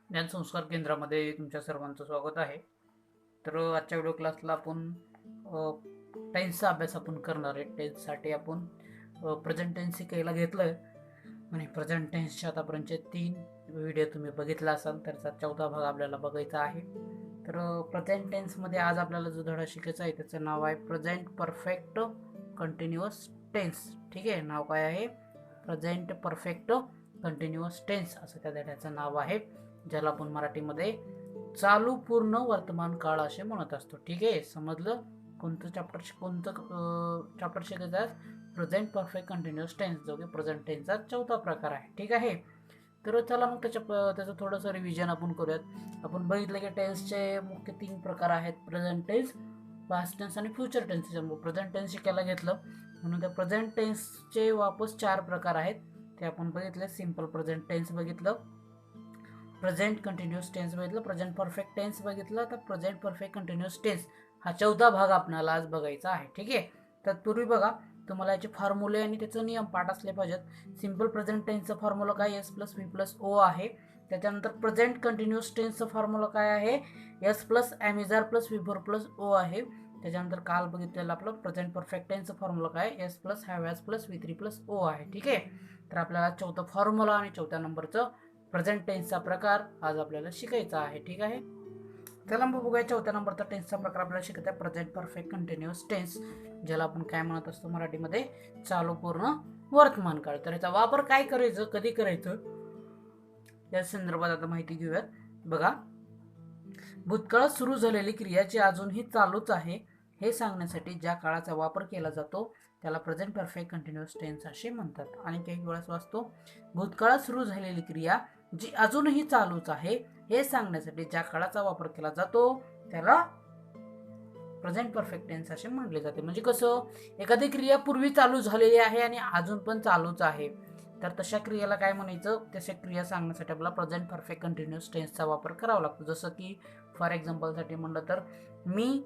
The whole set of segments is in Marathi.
ज्ञानसंस्कार केंद्रामध्ये तुमच्या सर्वांचं स्वागत आहे. तर आजच्या व्हिडिओ क्लासला आपण टेन्सचा अभ्यास आपण करणार आहे. टेन्ससाठी आपण प्रेझेंट टेन्स शिकायला घेतलं आहे आणि प्रेझेंट टेन्सच्या आतापर्यंतचे 3 व्हिडिओ तुम्ही बघितला असाल, त्याचा 14 भाग आपल्याला बघायचा आहे. तर प्रेझेंट टेन्समध्ये आज आपल्याला जो धडा शिकायचा आहे त्याचं नाव आहे प्रेझेंट परफेक्ट कंटिन्युअस टेन्स. ठीक आहे, नाव काय आहे? प्रेझेंट परफेक्ट कंटिन्युअस टेन्स असं त्या धड्याचं नाव आहे, ज्याला आपण मराठीमध्ये चालू पूर्ण वर्तमान काळ असे म्हणत असतो. ठीक आहे, समजलं? कोणतं चॅप्टर शिकायचं आहे? प्रेझेंट परफेक्ट कंटिन्युअस टेन्स, जो की प्रेझेंट टेन्सचा 4था प्रकार आहे. ठीक आहे, तर चला मग त्याचं थोडंसं रिव्हिजन आपण करूयात. आपण बघितलं की टेन्सचे मुख्य 3 प्रकार आहेत: प्रेझेंट टेन्स, पास्ट टेन्स आणि फ्युचर टेन्स. प्रेझेंट टेन्स शिकायला घेतलं म्हणून त्या प्रेझेंट टेन्सचे वापस 4 प्रकार आहेत, ते आपण बघितले. सिंपल प्रेझेंट टेन्स बघितलं, प्रेझेंट कंटिन्युअस टेन्स बघितलं, प्रेझेंट परफेक्ट टेन्स बघितलं, तर प्रेझेंट परफेक्ट कंटिन्युअस टेन्स हा 14 भाग आपल्याला आज बघायचा आहे. ठीक आहे, तत्पूर्वी बघा, तुम्हाला याचे फॉर्म्युले आणि त्याचे नियम पाठ असले पाहिजेत. सिंपल प्रेझेंट टेन्सचा फॉर्म्युला काय? S plus V plus O आहे. त्याच्यानंतर प्रेझेंट कंटिन्युअस टेन्सचा फॉर्म्युला काय आहे? S plus am is are plus V four plus O आहे. त्याच्यानंतर काल बघितलेलं आपलं प्रेझेंट परफेक्ट टेन्सचा फॉर्म्युला काय? S plus have has plus V three plus O आहे. ठीक आहे, तर आपल्याला 4था फॉर्म्युला आणि 4थ्या नंबरचं प्रेझेंट टेन्सचा प्रकार आज आपल्याला शिकायचा आहे. ठीक आहे, चला मग बघूया 4थ्या नंबरचा टेन्सचा प्रकार आपल्याला शिकायचा आहे प्रेझेंट परफेक्ट कंटिन्युअस टेन्स, ज्याला आपण काय म्हणत असतो मराठीमध्ये? चालू पूर्ण वर्तमान काळ. तर याचा वापर काय करायचं, कधी करायचं, या संदर्भात आता माहिती घेऊयात. बघा, भूतकाळात सुरू झालेली क्रिया जी अजूनही चालूच आहे हे सांगण्यासाठी ज्या काळाचा वापर केला जातो त्याला प्रेझेंट परफेक्ट कंटिन्युअस टेन्स असे म्हणतात. आणि काही वेळास वाचतो, भूतकाळात सुरू झालेली क्रिया जी अजूनही चालूच आहे हे सांगण्यासाठी ज्या काळाचा वापर केला जातो त्याला प्रेझेंट परफेक्ट टेन्स असे म्हटले जाते. म्हणजे कसं, एखादी क्रिया पूर्वी चालू झालेली आहे आणि अजून पण चालूच आहे, तर तशा क्रियेला काय म्हणायचं? तशा क्रिया सांगण्यासाठी आपल्याला प्रेझेंट परफेक्ट कंटिन्युअस टेन्सचा वापर करावा लागतो. जसं की फॉर एक्झाम्पलसाठी म्हणलं तर, मी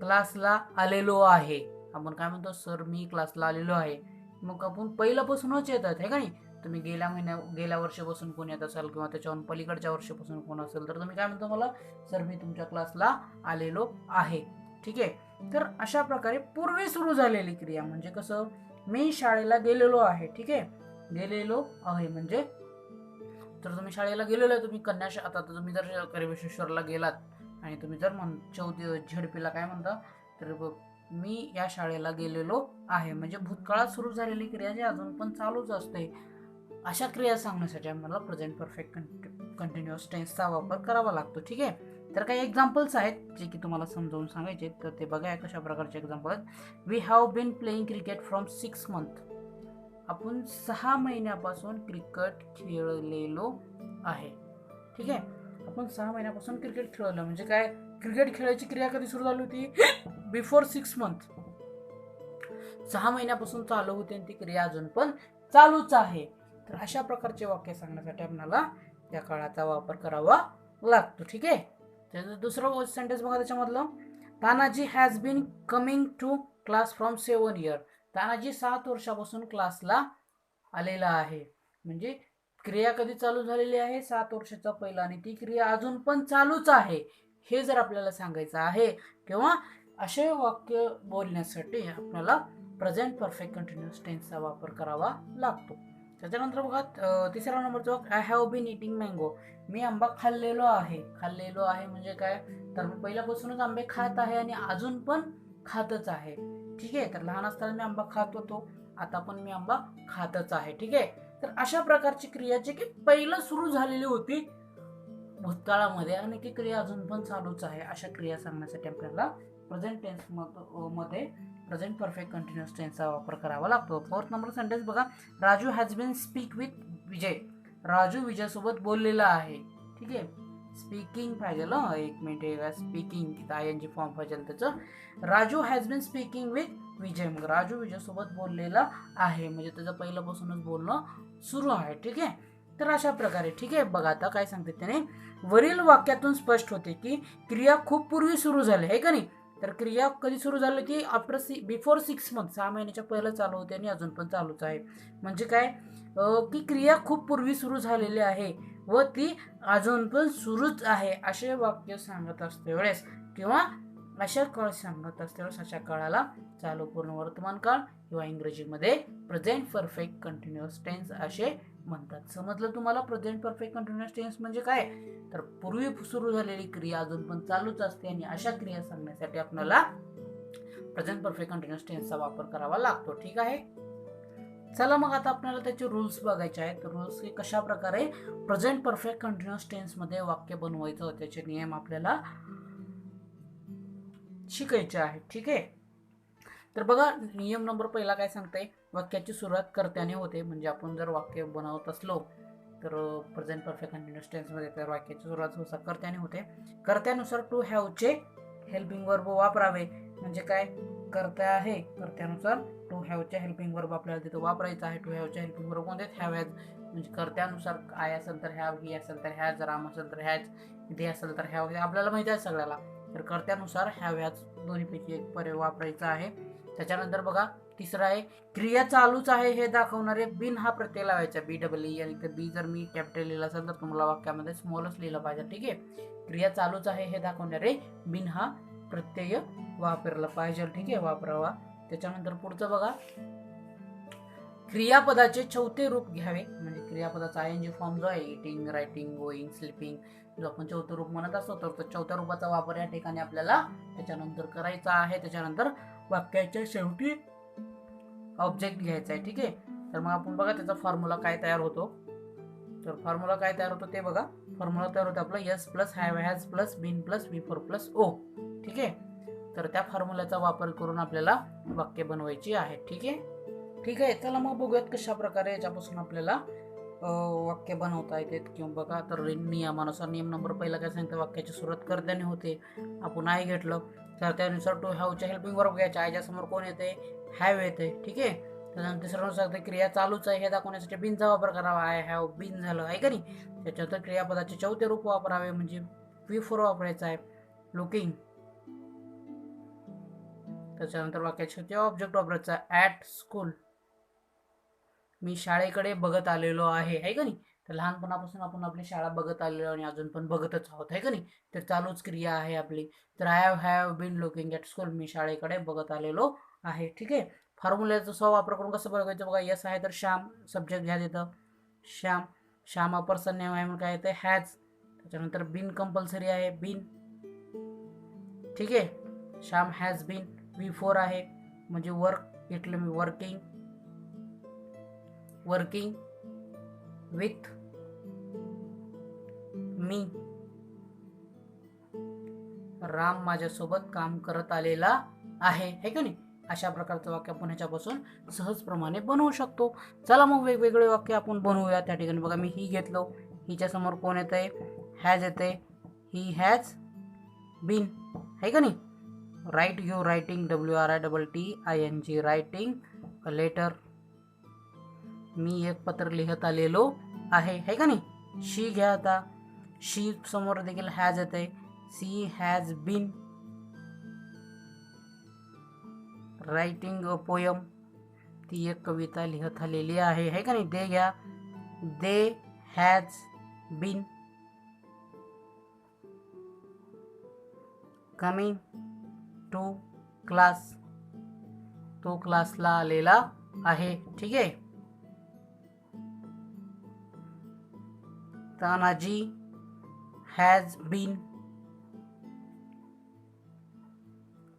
क्लासला आलेलो आहे. आपण काय म्हणतो? सर मी क्लासला आलेलो आहे. मग आपण पहिल्यापासूनच येतात आहे का नाही? तुम्ही गेल्या वर्षापासून कोण येत असाल किंवा त्याच्याहून पलीकडच्या वर्षापासून कोण असेल तर तुम्ही काय म्हणतो? मला सर मी तुमच्या क्लासला आलेलो आहे. ठीक आहे, तर अशा प्रकारे पूर्वी सुरू झालेली क्रिया म्हणजे कसं? मी शाळेला गेलेलो आहे. ठीक आहे, गेलेलो आहे म्हणजे, तर तुम्ही शाळेला गेलेलो आहे, तुम्ही आता तुम्ही जर करिबेश्वरला गेलात आणि तुम्ही जर झेडपीला काय म्हणता? तर मी या शाळेला गेलेलो आहे म्हणजे भूतकाळात सुरू झालेली क्रिया जी अजून पण चालूच असते. अशा क्रिया सांगण्यासाठी आम्हाला प्रेझेंट परफेक्ट कंटिन्युअस टेन्सचा वापर करावा लागतो. ठीक आहे, तर काही एक्झाम्पल्स आहेत जे की तुम्हाला समजावून सांगायचे, तर ते बघा कशा प्रकारचे एक्झाम्पल आहेत. We have been playing cricket from 6 month. आपण 6 महिन्यापासून क्रिकेट खेळलेलो आहे. ठीक आहे, आपण 6 महिन्यापासून क्रिकेट खेळलो म्हणजे काय? क्रिकेट खेळायची क्रिया कधी सुरू झाली होती? Before 6 month. 6 महिन्यापासून चालू होते आणि ती क्रिया अजून पण चालूच आहे. तर अशा प्रकारचे वाक्य सांगण्यासाठी आपल्याला या काळाचा वापर करावा लागतो. ठीक आहे, त्याचं दुसरं सेंटेन्स बघा त्याच्यामधलं, Tanaji has been coming to class from 7 year. Tanaji 7 वर्षापासून क्लासला आलेला आहे म्हणजे क्रिया कधी चालू झालेली आहे? 7 वर्षाचा पहिला, आणि ती क्रिया अजून पण चालूच आहे हे जर आपल्याला सांगायचं आहे किंवा असे वाक्य बोलण्यासाठी आपल्याला प्रेझेंट परफेक्ट कंटिन्युअस टेन्सचा वापर करावा लागतो. त्याच्यानंतर बघा तिसरा नंबरचा, I have been eating mango. मी आंबा खाल्लेलो आहे. खाल्लेलो आहे म्हणजे काय? तर मी पहिल्यापासूनच आंबे खात आहे आणि अजून पण खातच आहे. ठीक आहे, तर लहान असताना मी आंबा खात होतो, आता पण मी आंबा खातच आहे. ठीक आहे, तर अशा प्रकारची क्रिया जी की पहिलं सुरू झालेली होती भूतकाळामध्ये आणि ती क्रिया अजून पण चालूच आहे, अशा क्रिया सांगण्यासाठी आपल्याला प्रेझेंट टेन्स मध्ये प्रेझेंट परफेक्ट कंटिन्युअस टेन्सचा वापर करावा लागतो. 4th नंबर सेंटेन्स बघा, Raju has been speak with Vijay. Raju विजयसोबत बोललेला आहे. ठीक आहे, स्पीकिंग पाहिजे, एक मिनिट, स्पीकिंग ING फॉर्म पाहिजे त्याचं. Raju has been speaking with Vijay, मग राजू विजयसोबत बोललेला आहे म्हणजे त्याचं पहिल्यापासूनच बोलणं सुरू आहे. ठीक आहे, तर अशा प्रकारे. ठीक आहे, बघा आता काय सांगते त्याने, वरील वाक्यातून स्पष्ट होते की क्रिया खूप पूर्वी सुरू झाली आहे का नाही? तर क्रिया कधी सुरू झाली होती? बिफोर 6 मंथ, 6 महिन्याच्या पहिलं चालू होते आणि अजून पण चालूच आहे. म्हणजे काय की क्रिया खूप पूर्वी सुरू झालेली आहे व ती अजून पण सुरूच आहे असे वाक्य सांगत असते वेळेस किंवा अशा काळ सांगत असते वेळेस अशा काळाला चालू पूर्ण वर्तमान काळ किंवा इंग्रजीमध्ये प्रेझेंट परफेक्ट कंटिन्युअस टेन्स असे म्हणतात. समजलं तुम्हाला प्रेझेंट परफेक्ट कंटिन्युअस टेन्स म्हणजे काय? तर पूर्वी सुरू झालेली क्रिया अजून पण चालूच असते आणि अशा क्रिया सांगण्यासाठी आपल्याला प्रेझेंट परफेक्ट कंटिन्युअस टेन्सचा वापर करावा लागतो. ठीक आहे. चला मग आता आपल्याला त्याचे रूल्स बघायचे आहेत. रूल्स हे कशा प्रकारे प्रेझेंट परफेक्ट कंटिन्युअस टेन्स मध्ये वाक्य बनवायचं त्याचे नियम आपल्याला शिकायचे आहेत. ठीक आहे. तर बघा नियम नंबर पहिला काय सांगताय, वाक्याची सुरुवात कर्त्याने होते. म्हणजे आपण जर वाक्य बनवत असलो तर प्रेझेंट परफेक्ट कंटिन्युअस टेन्स मध्ये तर वाक्याची सुरुवात कर्त्याने होते. कर्त्यानुसार टू हॅवचे हेल्पिंग वर्ब वापरावे. म्हणजे काय, कर्ता आहे, कर्त्यानुसार टू हॅवचे हेल्पिंग वर्ब आपल्याला तिथं वापरायचा आहे. टू हॅवचे हेल्पिंग वर्ब कोणते, हॅव हॅज. म्हणजे कर्त्यानुसार आय असेल तर हॅव, ही असेल तर हॅज, राम असेल तर हॅज, दे असेल तर हॅव, हे आपल्याला माहिती आहे सगळ्याला. तर कर्त्यानुसार हॅव हॅज दोन्हीपैकी एक पर्याय वापरायचा आहे. त्याच्यानंतर बघा तिसरा आहे क्रिया चालूच आहे हे दाखवणारे बिन हा प्रत्यय लावायचा, BEE. आणि तर बी जर मी कॅपिटल लिहिला असेल तर तुम्हाला वाक्यामध्ये स्मॉलच लिहिलं पाहिजे. ठीक आहे. क्रिया चालूच आहे हे दाखवणारे बिन हा प्रत्यय वापरला पाहिजे. ठीक आहे, वापरावा. त्याच्यानंतर पुढचं बघा, क्रियापदाचे चौथे रूप घ्यावे. म्हणजे क्रियापदाचा ING फॉर्म जो आहे, इटिंग, रायटिंग, गोईंग, स्लीपिंग, जो आपण चौथं रूप म्हणत असतो तर चौथ्या रूपाचा वापर या ठिकाणी आपल्याला त्याच्यानंतर करायचा आहे. त्याच्यानंतर वाक्याच्या शेवटी ऑब्जेक्ट घ्यायचा आहे. ठीक आहे. तर मग आपण बघा त्याचा फॉर्म्युला काय तयार होतो. तर फॉर्म्युला काय तयार होतो ते बघा. फॉर्म्युला तयार होतो आपला S plus have has plus been plus V4 plus O. ठीक आहे. तर त्या फॉर्म्युल्याचा वापर करून आपल्याला वाक्य बनवायची आहे. ठीक आहे. ठीक आहे. चला मग बघूयात कशा प्रकारे याच्यापासून आपल्याला वाक्य बनवता येते किंवा बघा. तर नियमानुसार नियम नंबर पहिला काय सांगतं, वाक्याची सुरुवात कर्त्याने होते. आपण आय घेतलं तर त्यानुसार टू हॅवच्या हेल्पिंग वर्ब घ्यायच्या. आयच्या समोर कोण येते, हॅव येते. ठीक आहे. त्यानंतर तिसऱ्यानुसार क्रिया चालूच आहे हे दाखवण्यासाठी बिनचा वापर करावा. आय हॅव बिन झालं आहे का नाही. त्याच्यानंतर क्रियापदाचे चौथे रूप वापरावे. म्हणजे V4 वापरायचा आहे, लुकिंग. त्याच्यानंतर वाक्याचे ऑब्जेक्ट वापरायचा, ॲट स्कूल, मी शाळेकडे बघत आलेलो आहे का नाही. तर लहानपणापासून आपण आपली शाळा बघत आलेलो आणि अजून पण बघतच आहोत आहे का नाही. तर चालूच क्रिया आहे आपली. तर I have been looking at school, मी शाळेकडे बघत आलेलो आहे. ठीक आहे. फॉर्म्युल्याचा वापर करून कसं बघायचं बघा. यस आहे तर श्याम, सब्जेक्ट घ्या तिथं श्याम. श्याम पर्सन नेम आहे म्हणून काय येतं, हॅज. त्याच्यानंतर बिन कंपल्सरी आहे, बिन. ठीक आहे. Shyam has been. V4 आहे म्हणजे वर्क घेतलं मी, वर्किंग, वर्किंग विथ मी. राम माझ्यासोबत काम करत आलेला आहे का नाही. अशा प्रकारचं वाक्य आपण ह्याच्यापासून सहजप्रमाणे बनवू शकतो. चला मग वेगवेगळे वाक्य आपण बनवूया. त्या ठिकाणी बघा मी ही घेतलो, हिच्या समोर कोण येतंय, हॅज येते, ही हॅज बीन आहे का नाही. Write you writing, WRITTING, writing a letter, मी एक पत्र लिहत आलेलो आहे का नाही. शी घ्या आता, शी समोर देखील हॅज येते, she has been writing a poem, ती एक कविता लिहत आलेली आहे का नाही. दे घ्या, they has been coming to class, तो क्लासला आलेला आहे. ठीक आहे. तानाजी हॅज बीन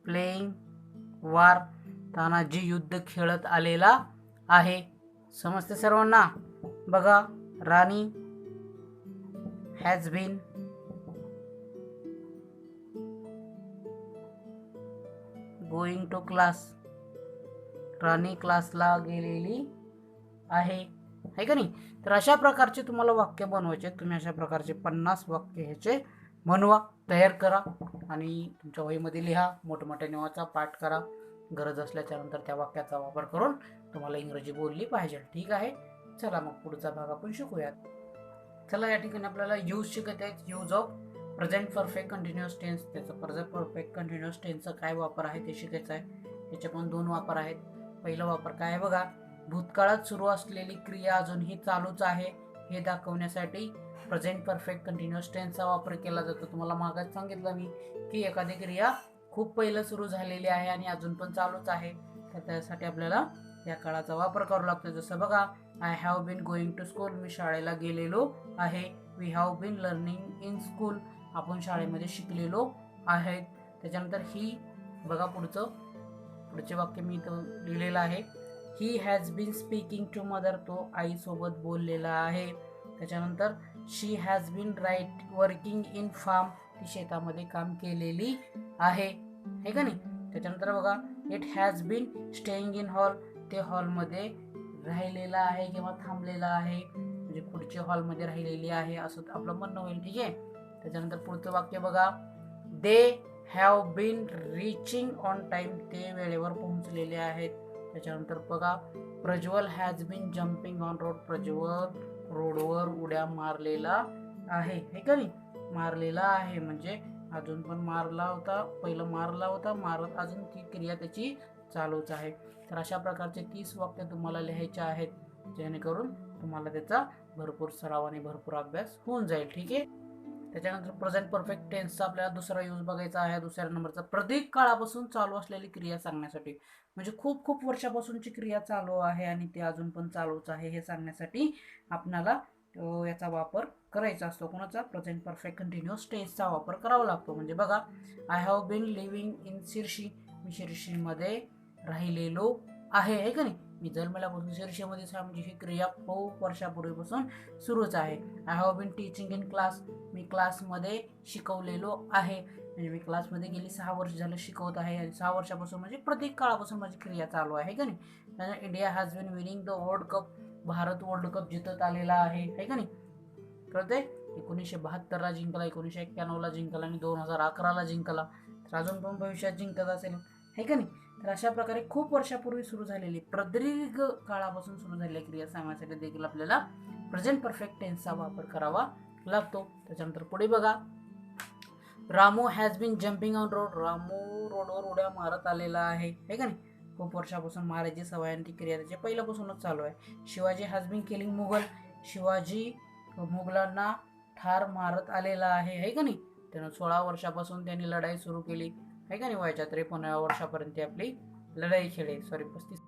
प्लेइंग वार, तानाजी युद्ध खेळत आलेला आहे. समजते सर्वांना. बघा Rani has been going to class, Rani क्लासला गेलेली आहे का नाही. तर अशा प्रकारचे तुम्हाला वाक्य बनवायचे. तुम्ही अशा प्रकारचे 50 वाक्य ह्याचे बनवा, तयार करा आणि तुमच्या वहीमध्ये लिहा. मोठमोठ्या नियमाचा पाठ करा. गरज असल्याच्या नंतर त्या वाक्याचा वापर करून तुम्हाला इंग्रजी बोलली पाहिजे. ठीक आहे. चला मग पुढचा भाग आपण शिकूयात. चला या ठिकाणी आपल्याला यूज शिकत आहेत. Use of present perfect continuous tense. त्याचं प्रेझेंट परफेक्ट कंटिन्युअस टेन्सचा काय वापर आहे ते शिकायचं आहे. त्याचे पण 2 वापर आहेत. पहिला वापर काय आहे बघा, भूतकाळात सुरू असलेली क्रिया अजूनही चालूच आहे हे दाखवण्यासाठी प्रेझेंट परफेक्ट कंटिन्युअस टेन्सचा वापर केला जातो. तुम्हाला मागास सांगितलं मी की एखादी क्रिया खूप पहिलं सुरू झालेली आहे आणि अजून पण चालूच आहे, तर त्यासाठी आपल्याला या काळाचा वापर करावा लागतो. जसं बघा, I have been going to school, मी शाळेला गेलेलो आहे. We have been learning in school, आपण शाळेमध्ये शिकलेलो आहे. त्याच्यानंतर ही बघा पुढचे वाक्य मी इथं लिहिलेलं आहे. He has been speaking to mother, तो आईसोबत बोललेला आहे. त्याच्यानंतर she has been working in farm, ती शेतामध्ये काम केलेली आहे, हे का नाही. त्याच्यानंतर बघा, it has been staying in hall, ते हॉलमध्ये राहिलेला आहे किंवा थांबलेला आहे, म्हणजे पुढच्या हॉलमध्ये राहिलेली आहे असं आपलं म्हणणं होईल. ठीक आहे. त्याच्यानंतर पुढचं वाक्य बघा, they have been reaching on time, ते वेळेवर पोहोचलेले आहेत. त्याच्यानंतर बघा, Prajwal has been jumping on road, Prajwal रोडवर उड्या मारलेला आहे, हे का नाही. मारलेला आहे म्हणजे अजून पण मारला होता, पहिलं मारला होता, मारत अजून ती क्रिया त्याची चालूच आहे. तर अशा प्रकारचे 30 वाक्य तुम्हाला लिहायचे आहेत, जेणेकरून तुम्हाला त्याचा भरपूर सराव आणि भरपूर अभ्यास होऊन जाईल. ठीक आहे. त्याच्यानंतर प्रेझेंट परफेक्ट टेन्सचा आपल्याला दुसरा यूज बघायचा आहे. दुसऱ्या नंबरचा, प्रत्येक काळापासून चालू असलेली क्रिया सांगण्यासाठी, म्हणजे खूप खूप वर्षापासूनची क्रिया चालू आहे आणि ती अजून पण चालूच आहे हे सांगण्यासाठी आपल्याला याचा वापर करायचा असतो. कोणाचा? प्रेझेंट परफेक्ट कंटिन्युअस टेन्सचा वापर करावा लागतो. म्हणजे बघा, I have been living in Sirsi, मी शिर्शीमध्ये राहिलेलो आहे का नाही. मी जन्मल्यापासून शिर्शीमध्ये म्हणजे ही क्रिया खूप वर्षापूर्वीपासून सुरूच आहे. I have been teaching in class, मी क्लासमध्ये शिकवलेलो आहे, म्हणजे मी क्लासमध्ये गेली 6 वर्ष झालं शिकवत आहे आणि 6 वर्षापासून म्हणजे प्रत्येक काळापासून माझी क्रिया चालू आहे का नाही. त्यानंतर India has been winning the world cup, Bharat world cup जिंकत आलेला आहे का नाही. कळते. 1972ला जिंकला, 1991ला जिंकला आणि 2011ला जिंकला, तर अजून पण भविष्यात जिंकत असेल, है का नाही. तर अशा प्रकारे खूप वर्षापूर्वी सुरू झालेली, प्रदीर्घ काळापासून सुरू झालेल्या क्रिया सांगण्यासाठी देखील आपल्याला प्रेझेंट परफेक्ट टेन्सचा वापर करावा लागतो. त्याच्यानंतर पुढे बघा, Ramu has been jumping on road, Ramu रोडवर उड्या मारत आलेला आहे, हे का नाही. खूप वर्षापासून मारायची सवय आणि ती क्रिया त्याची पहिल्यापासूनच चालू आहे. Shivaji has been killing Mughal, Shivaji मुघलांना ठार मारत आलेला आहे, है का नाही. त्यानं 16 वर्षापासून त्यांनी लढाई सुरू केली, है का नाही. वयाच्या 53व्या वर्षापर्यंत आपली लढाई खेळली. 35